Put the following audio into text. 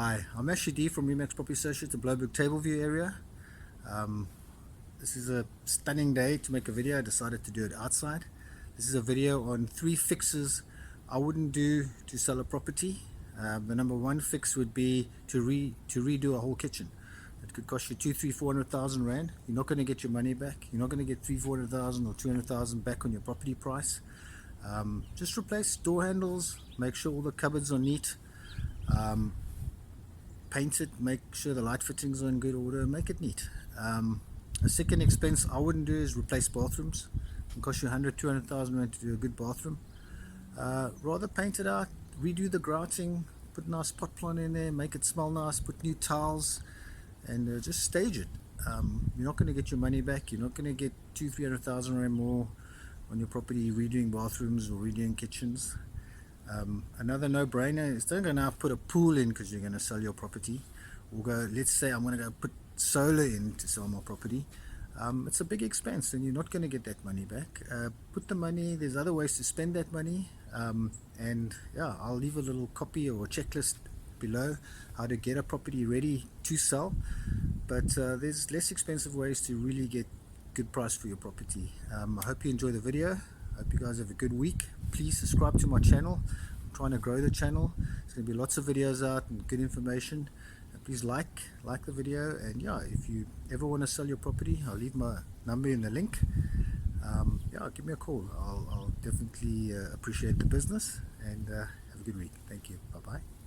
Hi, I'm Ashley D from Remax Property Associates, the Bloberg Tableview area. This is a stunning day to make a video. I decided to do it outside. This is a video on 3 fixes I wouldn't do to sell a property. The number 1 fix would be to redo a whole kitchen. It could cost you 200,000, 300,000, 400,000 rand. You're not going to get your money back. You're not going to get 300,000, 400,000 or 200,000 back on your property price. Just replace door handles, make sure all the cupboards are neat. Paint it, make sure the light fittings are in good order, make it neat. A second expense I wouldn't do is replace bathrooms. It can cost you 100,000, 200,000 rand to do a good bathroom. Rather paint it out, redo the grouting, put a nice pot plant in there, make it smell nice, put new tiles, and just stage it. You're not going to get your money back. You're not going to get 200,000, 300,000 rand more on your property redoing bathrooms or redoing kitchens. Another no-brainer is don't go now put a pool in because you're going to sell your property, or go, let's say I'm going to go put solar in to sell my property. It's a big expense and you're not going to get that money back. Put the money, there's other ways to spend that money, and yeah, I'll leave a little copy or a checklist below how to get a property ready to sell, but there's less expensive ways to really get good price for your property. I hope you enjoy the video. I hope you guys have a good week. Please subscribe to my channel. I'm trying to grow the channel. There's going to be lots of videos out and good information. And please like the video, and yeah, if you ever want to sell your property, I'll leave my number in the link. Yeah, give me a call. I'll definitely appreciate the business, and have a good week. Thank you. Bye bye.